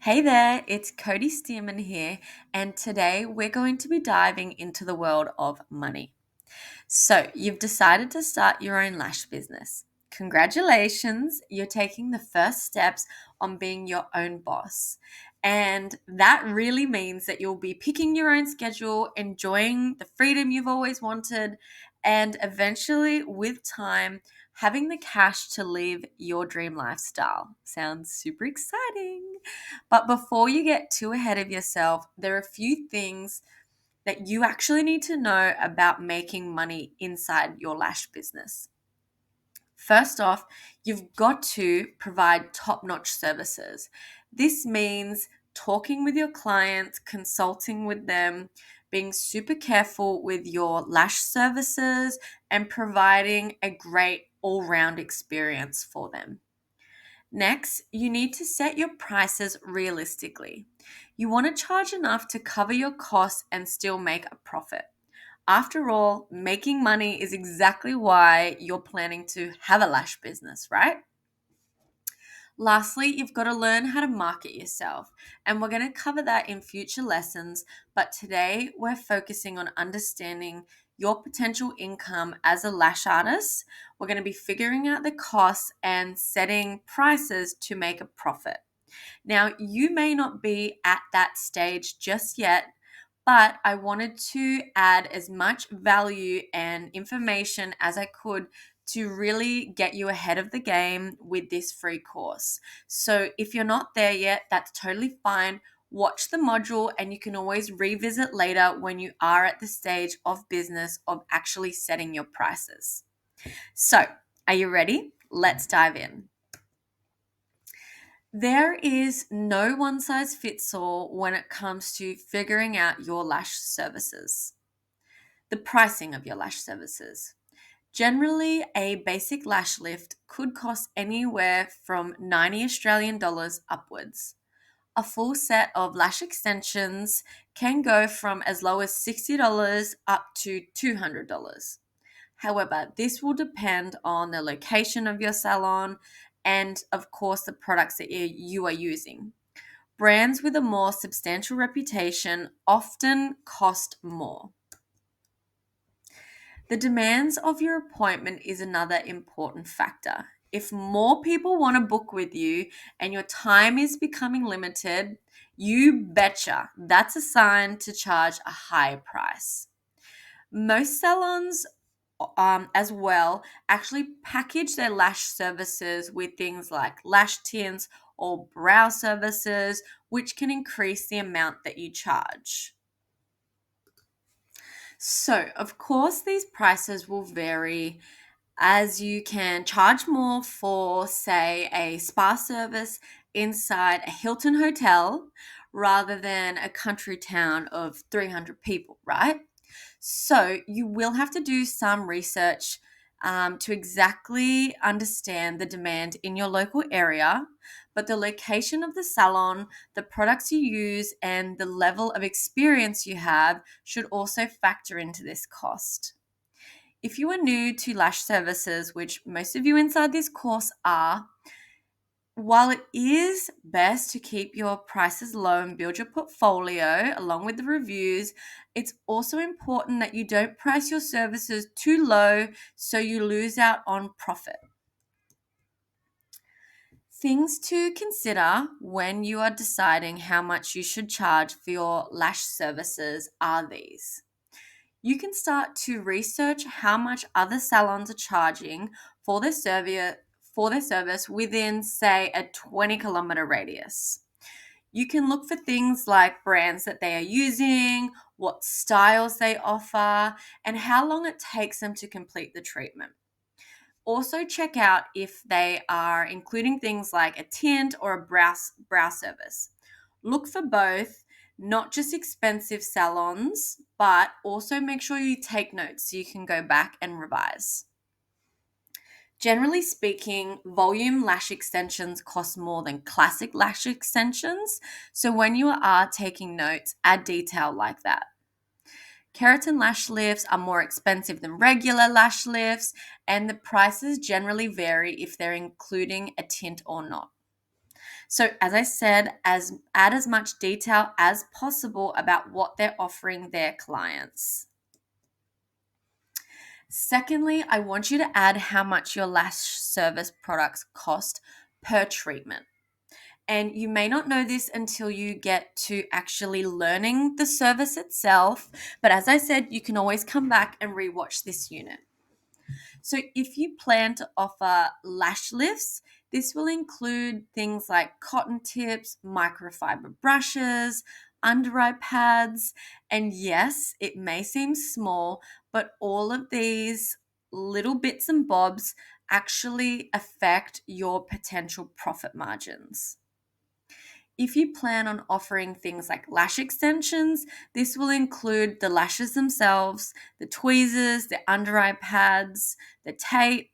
Hey there, it's Cody Stearman here, and today we're going to be diving into the world of money. So, you've decided to start your own lash business. Congratulations, you're taking the first steps on being your own boss. And that really means that you'll be picking your own schedule, enjoying the freedom you've always wanted, and eventually, with time, having the cash to live your dream lifestyle. Sounds super exciting. But before you get too ahead of yourself, there are a few things that you actually need to know about making money inside your lash business. First off, you've got to provide top notch services. This means talking with your clients, consulting with them, being super careful with your lash services, and providing a great all round experience for them. Next, you need to set your prices realistically. You want to charge enough to cover your costs and still make a profit. After all, making money is exactly why you're planning to have a lash business, right? Lastly, you've got to learn how to market yourself, and we're going to cover that in future lessons. But today, we're focusing on understanding your potential income as a lash artist. We're going to be figuring out the costs and setting prices to make a profit. Now, you may not be at that stage just yet, but I wanted to add as much value and information as I could to really get you ahead of the game with this free course. So, if you're not there yet, that's totally fine. Watch the module and you can always revisit later when you are at the stage of business of actually setting your prices. So, are you ready? Let's dive in. There is no one size fits all when it comes to figuring out your lash services, the pricing of your lash services. Generally, a basic lash lift could cost anywhere from 90 Australian dollars upwards. A full set of lash extensions can go from as low as $60 up to $200. However, this will depend on the location of your salon and, of course, the products that you are using. Brands with a more substantial reputation often cost more. The demands of your appointment is another important factor. If more people want to book with you and your time is becoming limited, you betcha that's a sign to charge a higher price. Most salons as well actually package their lash services with things like lash tints or brow services, which can increase the amount that you charge. So, of course, these prices will vary as you can charge more for, say, a spa service inside a Hilton hotel rather than a country town of 300 people, right? So you will have to do some research to exactly understand the demand in your local area, but the location of the salon, the products you use, and the level of experience you have should also factor into this cost. If you are new to lash services, which most of you inside this course are, while it is best to keep your prices low and build your portfolio along with the reviews, it's also important that you don't price your services too low so you lose out on profit. Things to consider when you are deciding how much you should charge for your lash services are these. You can start to research how much other salons are charging for their service within, say, a 20-kilometer radius. You can look for things like brands that they are using, what styles they offer, and how long it takes them to complete the treatment. Also, check out if they are including things like a tint or a brow service. Look for both, not just expensive salons, but also make sure you take notes so you can go back and revise. Generally speaking, volume lash extensions cost more than classic lash extensions. So when you are taking notes, add detail like that. Keratin lash lifts are more expensive than regular lash lifts, and the prices generally vary if they're including a tint or not. So, as I said, add as much detail as possible about what they're offering their clients. Secondly, I want you to add how much your lash service products cost per treatment. And you may not know this until you get to actually learning the service itself. But as I said, you can always come back and rewatch this unit. So if you plan to offer lash lifts, this will include things like cotton tips, microfiber brushes, under eye pads, and yes, it may seem small, but all of these little bits and bobs actually affect your potential profit margins. If you plan on offering things like lash extensions, this will include the lashes themselves, the tweezers, the under eye pads, the tape.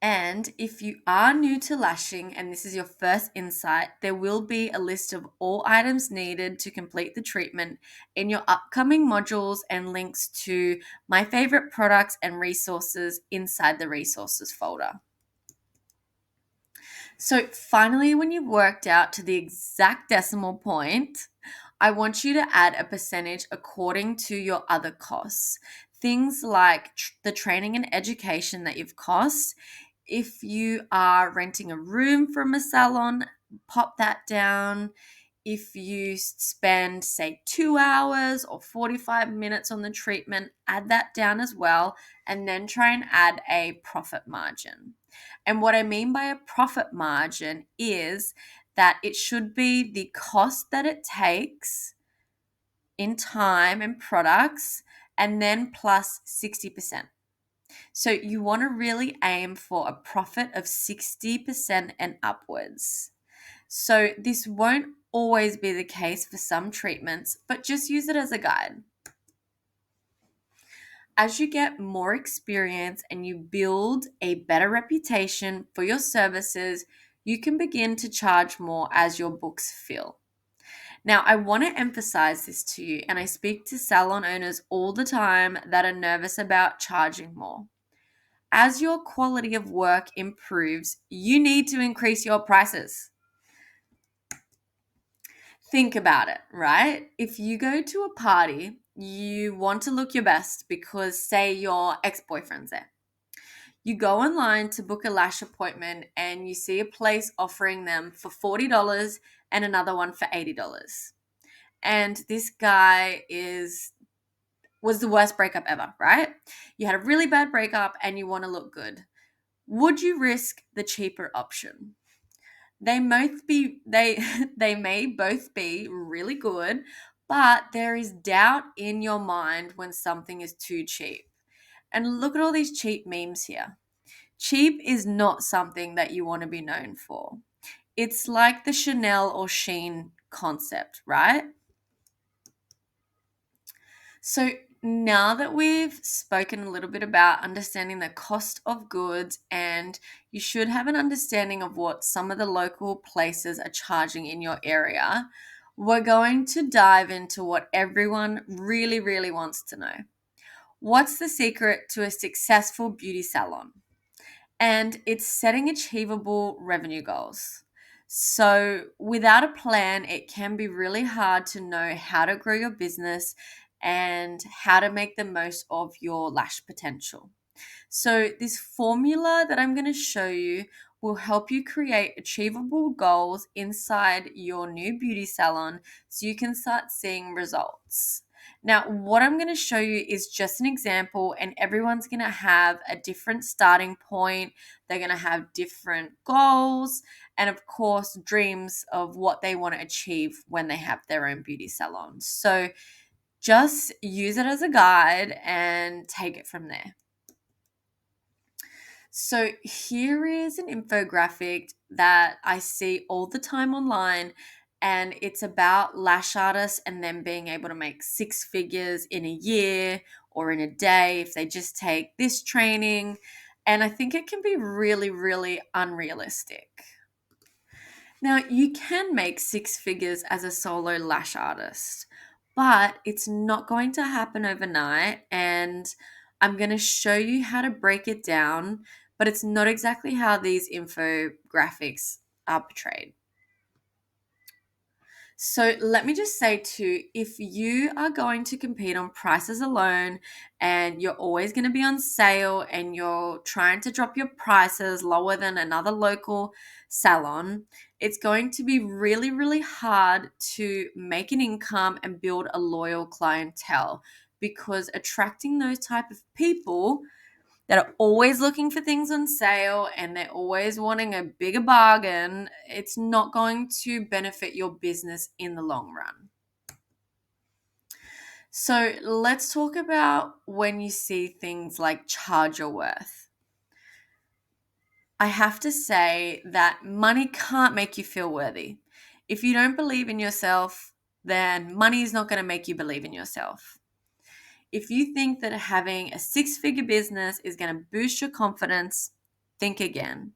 And if you are new to lashing and this is your first insight, there will be a list of all items needed to complete the treatment in your upcoming modules and links to my favorite products and resources inside the resources folder. So finally, when you've worked out to the exact decimal point, I want you to add a percentage according to your other costs. Things like the training and education that you've cost. If you are renting a room from a salon, pop that down. If you spend, say, 2 hours or 45 minutes on the treatment, add that down as well, and then try and add a profit margin. And what I mean by a profit margin is that it should be the cost that it takes in time and products, and then plus 60%. So you want to really aim for a profit of 60% and upwards. So this won't always be the case for some treatments, but just use it as a guide. As you get more experience and you build a better reputation for your services, you can begin to charge more as your books fill. Now, I want to emphasize this to you, and I speak to salon owners all the time that are nervous about charging more. As your quality of work improves, you need to increase your prices. Think about it, right? If you go to a party, you want to look your best because, say, your ex-boyfriend's there. You go online to book a lash appointment and you see a place offering them for $40 and another one for $80. And this guy was the worst breakup ever, right? You had a really bad breakup and you want to look good. Would you risk the cheaper option? They they may both be really good, but there is doubt in your mind when something is too cheap. And look at all these cheap memes here. Cheap is not something that you want to be known for. It's like the Chanel or Shein concept, right? So now that we've spoken a little bit about understanding the cost of goods, and you should have an understanding of what some of the local places are charging in your area, we're going to dive into what everyone really, really wants to know. What's the secret to a successful beauty salon? And it's setting achievable revenue goals. So, without a plan, it can be really hard to know how to grow your business and how to make the most of your lash potential. So, this formula that I'm going to show you will help you create achievable goals inside your new beauty salon so you can start seeing results. Now, what I'm going to show you is just an example, and everyone's going to have a different starting point. They're going to have different goals and, of course, dreams of what they want to achieve when they have their own beauty salon. So just use it as a guide and take it from there. So here is an infographic that I see all the time online, and it's about lash artists and them being able to make 6 figures in a year or in a day if they just take this training. And I think it can be really, really unrealistic. Now, you can make 6 figures as a solo lash artist, but it's not going to happen overnight. And I'm going to show you how to break it down, but it's not exactly how these infographics are portrayed. So let me just say too, if you are going to compete on prices alone and you're always going to be on sale and you're trying to drop your prices lower than another local salon, it's going to be really, really hard to make an income and build a loyal clientele, because attracting those type of people that are always looking for things on sale and they're always wanting a bigger bargain, it's not going to benefit your business in the long run. So let's talk about when you see things like charge your worth. I have to say that money can't make you feel worthy. If you don't believe in yourself, then money is not going to make you believe in yourself. If you think that having a 6-figure business is going to boost your confidence, think again.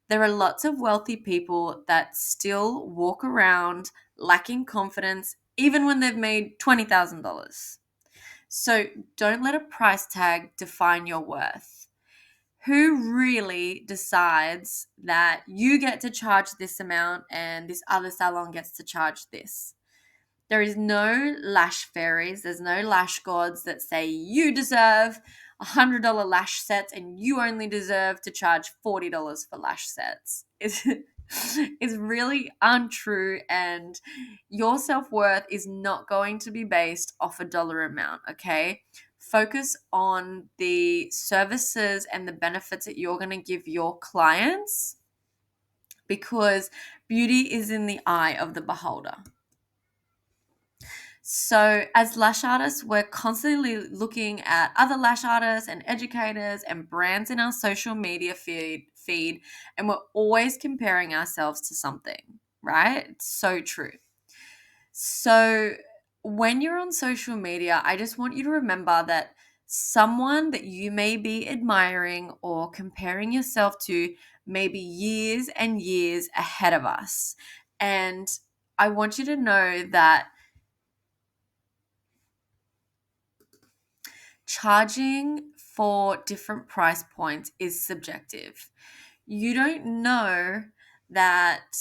There are lots of wealthy people that still walk around lacking confidence even when they've made $20,000. So don't let a price tag define your worth. Who really decides that you get to charge this amount and this other salon gets to charge this? There is no lash fairies. There's no lash gods that say you deserve $100 lash sets and you only deserve to charge $40 for lash sets. It's really untrue, and your self-worth is not going to be based off a dollar amount, okay? Focus on the services and the benefits that you're going to give your clients, because beauty is in the eye of the beholder. So, as lash artists, we're constantly looking at other lash artists and educators and brands in our social media feed, and we're always comparing ourselves to something, right? It's so true. So, when you're on social media, I just want you to remember that someone that you may be admiring or comparing yourself to may be years and years ahead of us. And I want you to know that charging for different price points is subjective. You don't know that